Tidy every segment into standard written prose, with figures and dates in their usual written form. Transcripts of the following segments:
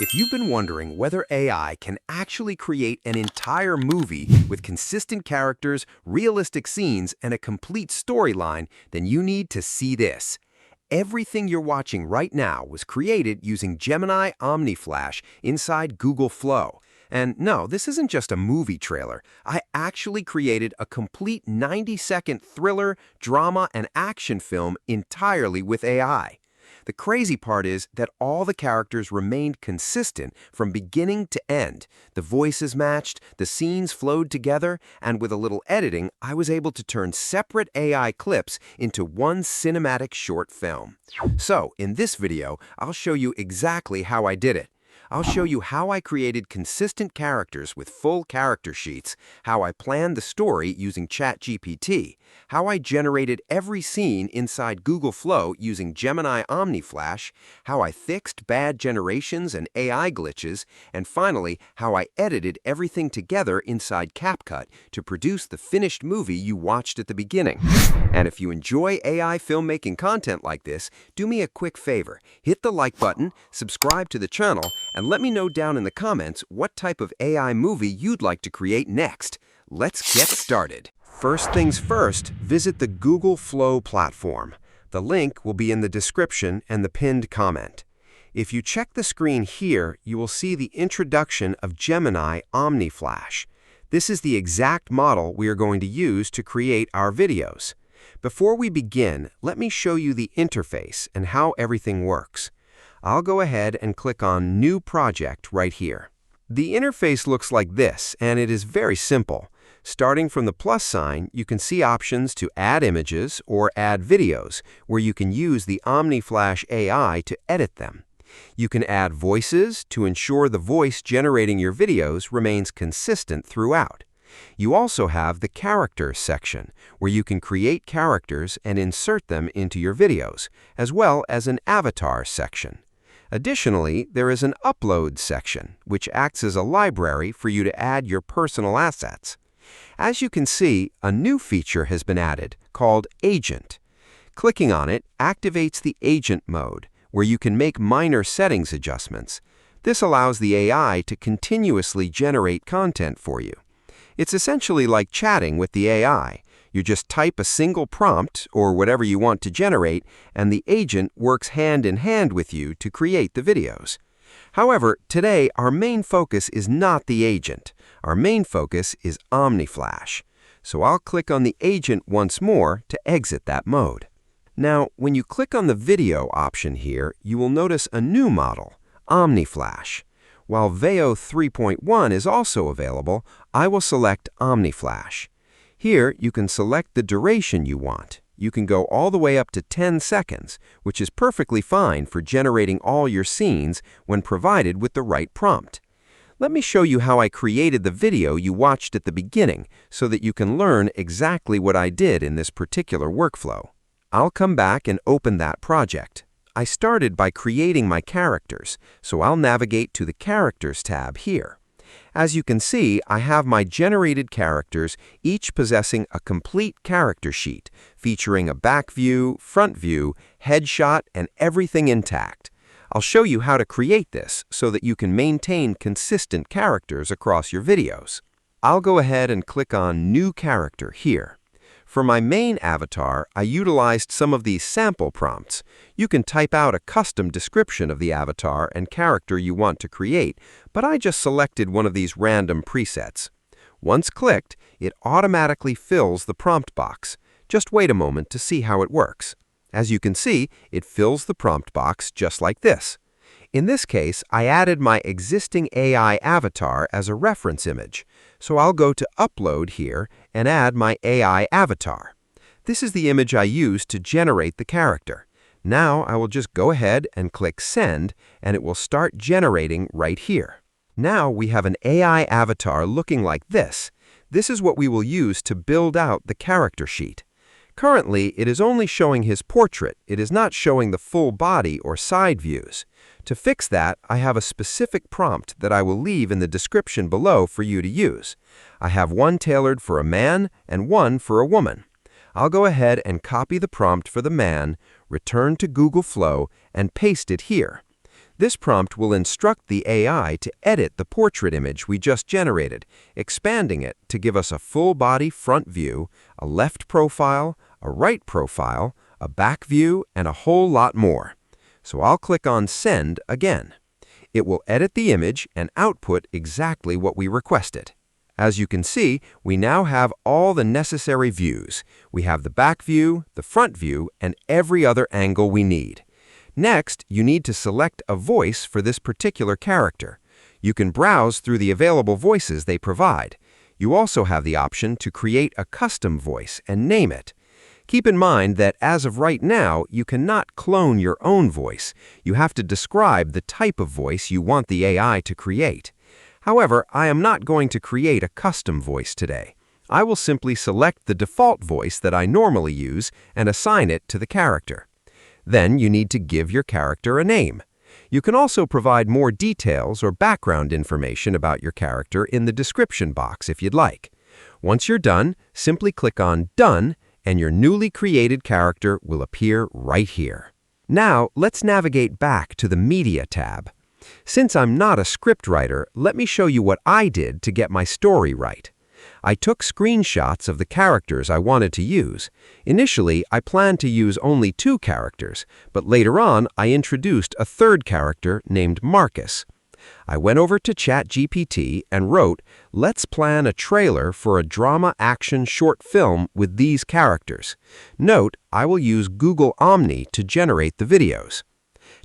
If you've been wondering whether AI can actually create an entire movie with consistent characters, realistic scenes, and a complete storyline, then you need to see this. Everything you're watching right now was created using Gemini Omni Flash inside Google Flow. And no, this isn't just a movie trailer. I actually created a complete 90-second thriller, drama, and action film entirely with AI. The crazy part is that all the characters remained consistent from beginning to end. The voices matched, the scenes flowed together, and with a little editing, I was able to turn separate AI clips into one cinematic short film. So, in this video, I'll show you exactly how I did it. I'll show you how I created consistent characters with full character sheets, how I planned the story using ChatGPT, how I generated every scene inside Google Flow using Gemini Omni Flash, how I fixed bad generations and AI glitches, and finally, how I edited everything together inside CapCut to produce the finished movie you watched at the beginning. And if you enjoy AI filmmaking content like this, do me a quick favor. Hit the like button, subscribe to the channel, and let me know down in the comments what type of AI movie you'd like to create next. Let's get started. First things first, visit the Google Flow platform. The link will be in the description and the pinned comment. If you check the screen here, you will see the introduction of Gemini Omni Flash. This is the exact model we are going to use to create our videos. Before we begin, let me show you the interface and how everything works. I'll go ahead and click on New Project right here. The interface looks like this, and it is very simple. Starting from the plus sign, you can see options to add images or add videos, where you can use the Omni Flash AI to edit them. You can add voices to ensure the voice generating your videos remains consistent throughout. You also have the Characters section, where you can create characters and insert them into your videos, as well as an Avatar section. Additionally, there is an Upload section, which acts as a library for you to add your personal assets. As you can see, a new feature has been added, called Agent. Clicking on it activates the Agent mode, where you can make minor settings adjustments. This allows the AI to continuously generate content for you. It's essentially like chatting with the AI. You just type a single prompt, or whatever you want to generate, and the agent works hand in hand with you to create the videos. However, today our main focus is not the agent. Our main focus is Omni Flash. So I'll click on the agent once more to exit that mode. Now, when you click on the video option here, you will notice a new model, Omni Flash. While Veo 3.1 is also available, I will select Omni Flash. Here, you can select the duration you want. You can go all the way up to 10 seconds, which is perfectly fine for generating all your scenes when provided with the right prompt. Let me show you how I created the video you watched at the beginning so that you can learn exactly what I did in this particular workflow. I'll come back and open that project. I started by creating my characters, so I'll navigate to the Characters tab here. As you can see, I have my generated characters, each possessing a complete character sheet, featuring a back view, front view, headshot, and everything intact. I'll show you how to create this so that you can maintain consistent characters across your videos. I'll go ahead and click on New Character here. For my main avatar, I utilized some of these sample prompts. You can type out a custom description of the avatar and character you want to create, but I just selected one of these random presets. Once clicked, it automatically fills the prompt box. Just wait a moment to see how it works. As you can see, it fills the prompt box just like this. In this case, I added my existing AI avatar as a reference image, so I'll go to Upload here and add my AI avatar. This is the image I used to generate the character. Now I will just go ahead and click Send, and it will start generating right here. Now we have an AI avatar looking like this. This is what we will use to build out the character sheet. Currently, it is only showing his portrait. It is not showing the full body or side views. To fix that, I have a specific prompt that I will leave in the description below for you to use. I have one tailored for a man and one for a woman. I'll go ahead and copy the prompt for the man, return to Google Flow, and paste it here. This prompt will instruct the AI to edit the portrait image we just generated, expanding it to give us a full-body front view, a left profile, a right profile, a back view, and a whole lot more. So I'll click on Send again. It will edit the image and output exactly what we requested. As you can see, we now have all the necessary views. We have the back view, the front view, and every other angle we need. Next, you need to select a voice for this particular character. You can browse through the available voices they provide. You also have the option to create a custom voice and name it. Keep in mind that as of right now, you cannot clone your own voice. You have to describe the type of voice you want the AI to create. However, I am not going to create a custom voice today. I will simply select the default voice that I normally use and assign it to the character. Then you need to give your character a name. You can also provide more details or background information about your character in the description box if you'd like. Once you're done, simply click on Done, and your newly created character will appear right here. Now, let's navigate back to the Media tab. Since I'm not a scriptwriter, let me show you what I did to get my story right. I took screenshots of the characters I wanted to use. Initially, I planned to use only 2 characters, but later on, I introduced a third character named Marcus. I went over to ChatGPT and wrote, "Let's plan a trailer for a drama action short film with these characters." Note, I will use Google Omni to generate the videos.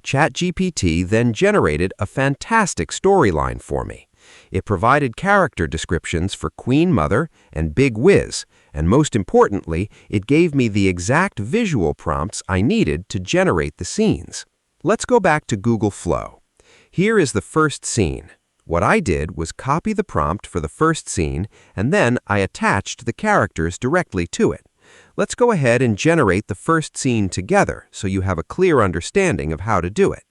ChatGPT then generated a fantastic storyline for me. It provided character descriptions for Queen Mother and Big Wiz, and most importantly, it gave me the exact visual prompts I needed to generate the scenes. Let's go back to Google Flow. Here is the first scene. What I did was copy the prompt for the first scene, and then I attached the characters directly to it. Let's go ahead and generate the first scene together so you have a clear understanding of how to do it.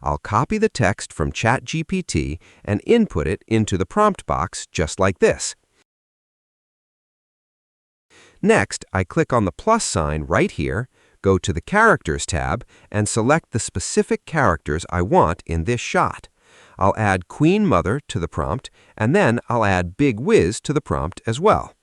I'll copy the text from ChatGPT and input it into the prompt box just like this. Next, I click on the plus sign right here, go to the Characters tab, and select the specific characters I want in this shot. I'll add Queen Mother to the prompt, and then I'll add Big Wiz to the prompt as well.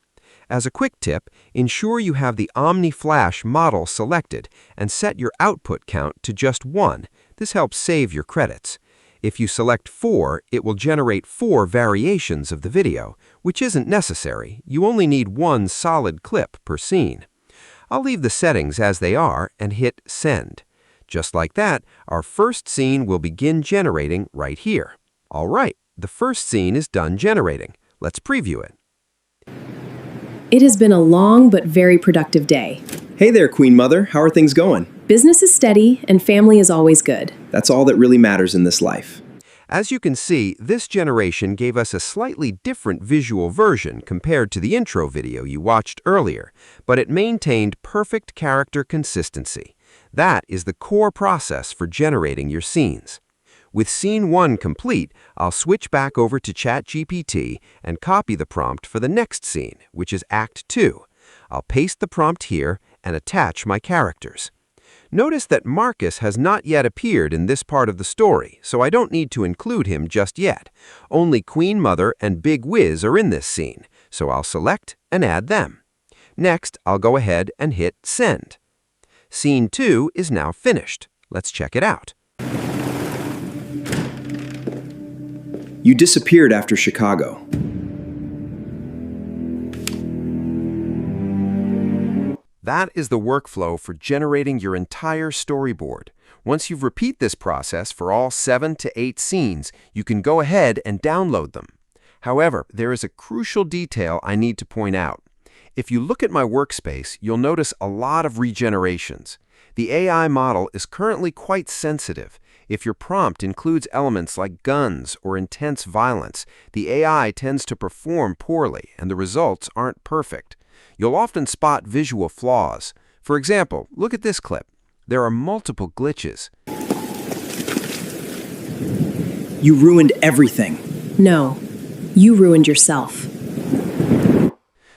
As a quick tip, ensure you have the Omni Flash model selected and set your output count to just 1. This helps save your credits. If you select 4, it will generate 4 variations of the video, which isn't necessary. You only need 1 solid clip per scene. I'll leave the settings as they are and hit Send. Just like that, our first scene will begin generating right here. All right, the first scene is done generating. Let's preview it. It has been a long but very productive day. Hey there, Queen Mother. How are things going? Business is steady and family is always good. That's all that really matters in this life. As you can see, this generation gave us a slightly different visual version compared to the intro video you watched earlier, but it maintained perfect character consistency. That is the core process for generating your scenes. With Scene 1 complete, I'll switch back over to ChatGPT and copy the prompt for the next scene, which is Act 2. I'll paste the prompt here and attach my characters. Notice that Marcus has not yet appeared in this part of the story, so I don't need to include him just yet. Only Queen Mother and Big Wiz are in this scene, so I'll select and add them. Next, I'll go ahead and hit Send. Scene 2 is now finished. Let's check it out. You disappeared after Chicago. That is the workflow for generating your entire storyboard. Once you repeat this process for all 7 to 8 scenes, you can go ahead and download them. However, there is a crucial detail I need to point out. If you look at my workspace, you'll notice a lot of regenerations. The AI model is currently quite sensitive. If your prompt includes elements like guns or intense violence, the AI tends to perform poorly and the results aren't perfect. You'll often spot visual flaws. For example, look at this clip. There are multiple glitches. You ruined everything. No, you ruined yourself.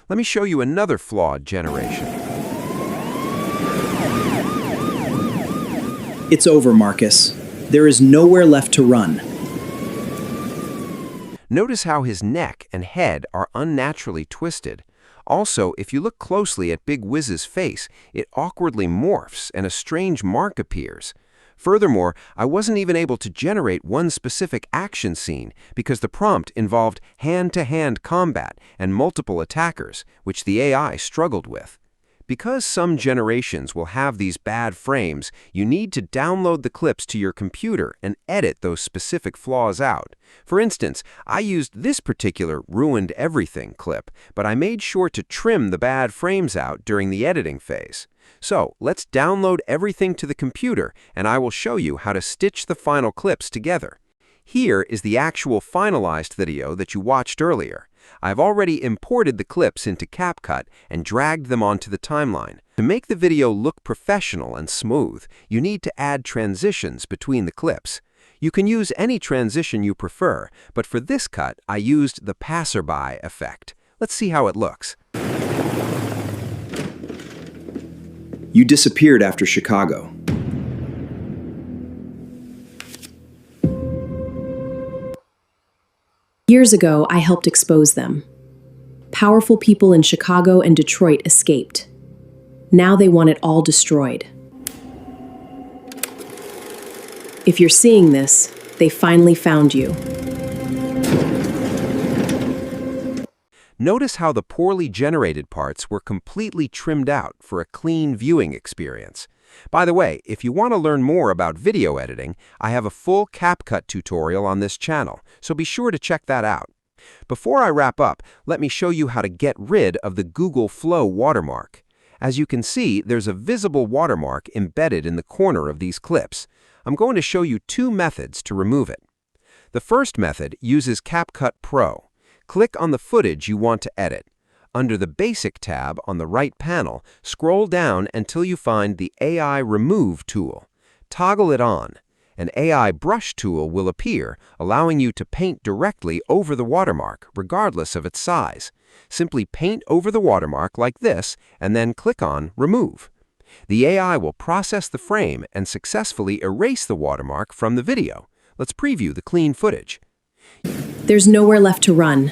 Let me show you another flawed generation. It's over, Marcus. There is nowhere left to run. Notice how his neck and head are unnaturally twisted. Also, if you look closely at Big Wiz's face, it awkwardly morphs and a strange mark appears. Furthermore, I wasn't even able to generate one specific action scene because the prompt involved hand-to-hand combat and multiple attackers, which the AI struggled with. Because some generations will have these bad frames, you need to download the clips to your computer and edit those specific flaws out. For instance, I used this particular ruined everything clip, but I made sure to trim the bad frames out during the editing phase. So, let's download everything to the computer, and I will show you how to stitch the final clips together. Here is the actual finalized video that you watched earlier. I've already imported the clips into CapCut and dragged them onto the timeline. To make the video look professional and smooth, you need to add transitions between the clips. You can use any transition you prefer, but for this cut, I used the passerby effect. Let's see how it looks. You disappeared after Chicago. Years ago, I helped expose them. Powerful people in Chicago and Detroit escaped. Now they want it all destroyed. If you're seeing this, they finally found you. Notice how the poorly generated parts were completely trimmed out for a clean viewing experience. By the way, if you want to learn more about video editing, I have a full CapCut tutorial on this channel, so be sure to check that out. Before I wrap up, let me show you how to get rid of the Google Flow watermark. As you can see, there's a visible watermark embedded in the corner of these clips. I'm going to show you two methods to remove it. The first method uses CapCut Pro. Click on the footage you want to edit. Under the Basic tab on the right panel, scroll down until you find the AI Remove tool. Toggle it on. An AI Brush tool will appear, allowing you to paint directly over the watermark, regardless of its size. Simply paint over the watermark like this, and then click on Remove. The AI will process the frame and successfully erase the watermark from the video. Let's preview the clean footage. There's nowhere left to run.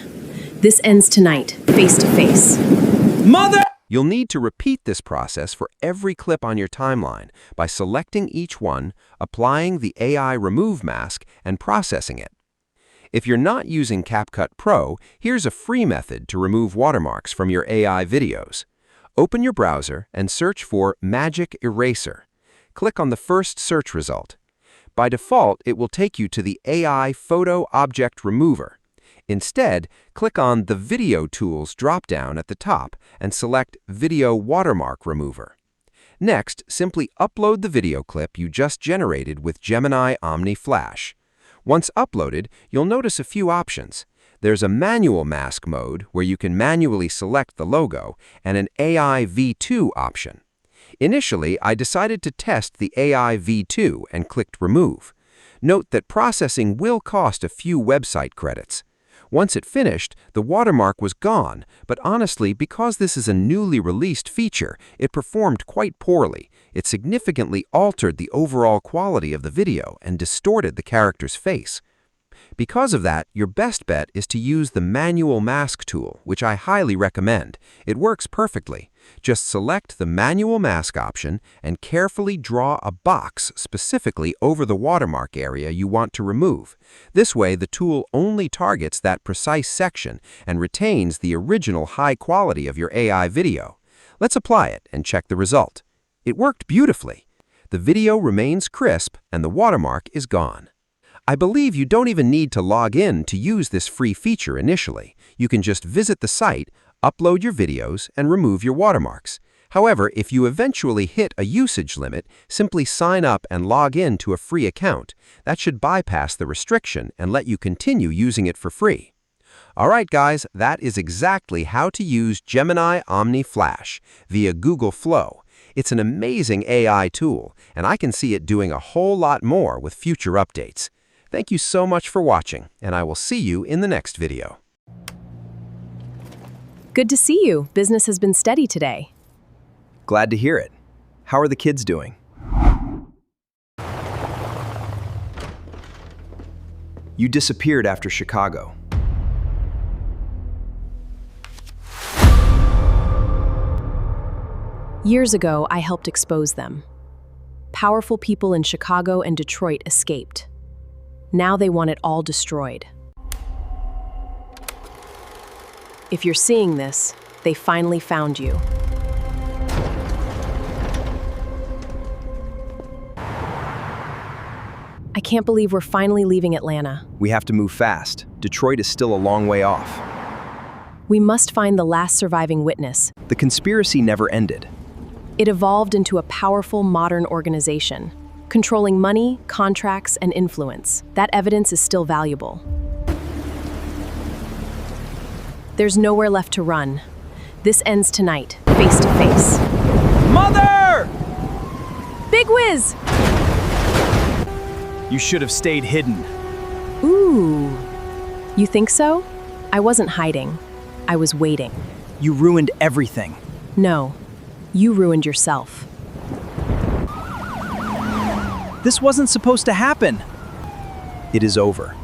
This ends tonight, face to face. Mother! You'll need to repeat this process for every clip on your timeline by selecting each one, applying the AI Remove mask, and processing it. If you're not using CapCut Pro, here's a free method to remove watermarks from your AI videos. Open your browser and search for Magic Eraser. Click on the first search result. By default, it will take you to the AI Photo Object Remover. Instead, click on the Video Tools drop-down at the top and select Video Watermark Remover. Next, simply upload the video clip you just generated with Gemini Omni Flash. Once uploaded, you'll notice a few options. There's a manual mask mode where you can manually select the logo and an AI V2 option. Initially, I decided to test the AI V2 and clicked Remove. Note that processing will cost a few website credits. Once it finished, the watermark was gone, but honestly, because this is a newly released feature, it performed quite poorly. It significantly altered the overall quality of the video and distorted the character's face. Because of that, your best bet is to use the manual mask tool, which I highly recommend. It works perfectly. Just select the manual mask option and carefully draw a box specifically over the watermark area you want to remove. This way, the tool only targets that precise section and retains the original high quality of your AI video. Let's apply it and check the result. It worked beautifully. The video remains crisp and the watermark is gone. I believe you don't even need to log in to use this free feature initially. You can just visit the site, upload your videos, and remove your watermarks. However, if you eventually hit a usage limit, simply sign up and log in to a free account. That should bypass the restriction and let you continue using it for free. Alright guys, that is exactly how to use Gemini Omni Flash via Google Flow. It's an amazing AI tool, and I can see it doing a whole lot more with future updates. Thank you so much for watching, and I will see you in the next video. Good to see you. Business has been steady today. Glad to hear it. How are the kids doing? You disappeared after Chicago. Years ago, I helped expose them. Powerful people in Chicago and Detroit escaped. Now they want it all destroyed. If you're seeing this, they finally found you. I can't believe we're finally leaving Atlanta. We have to move fast. Detroit is still a long way off. We must find the last surviving witness. The conspiracy never ended. It evolved into a powerful modern organization, controlling money, contracts, and influence. That evidence is still valuable. There's nowhere left to run. This ends tonight, face to face. Mother! Big Whiz! You should have stayed hidden. Ooh. You think so? I wasn't hiding. I was waiting. You ruined everything. No, you ruined yourself. This wasn't supposed to happen. It is over.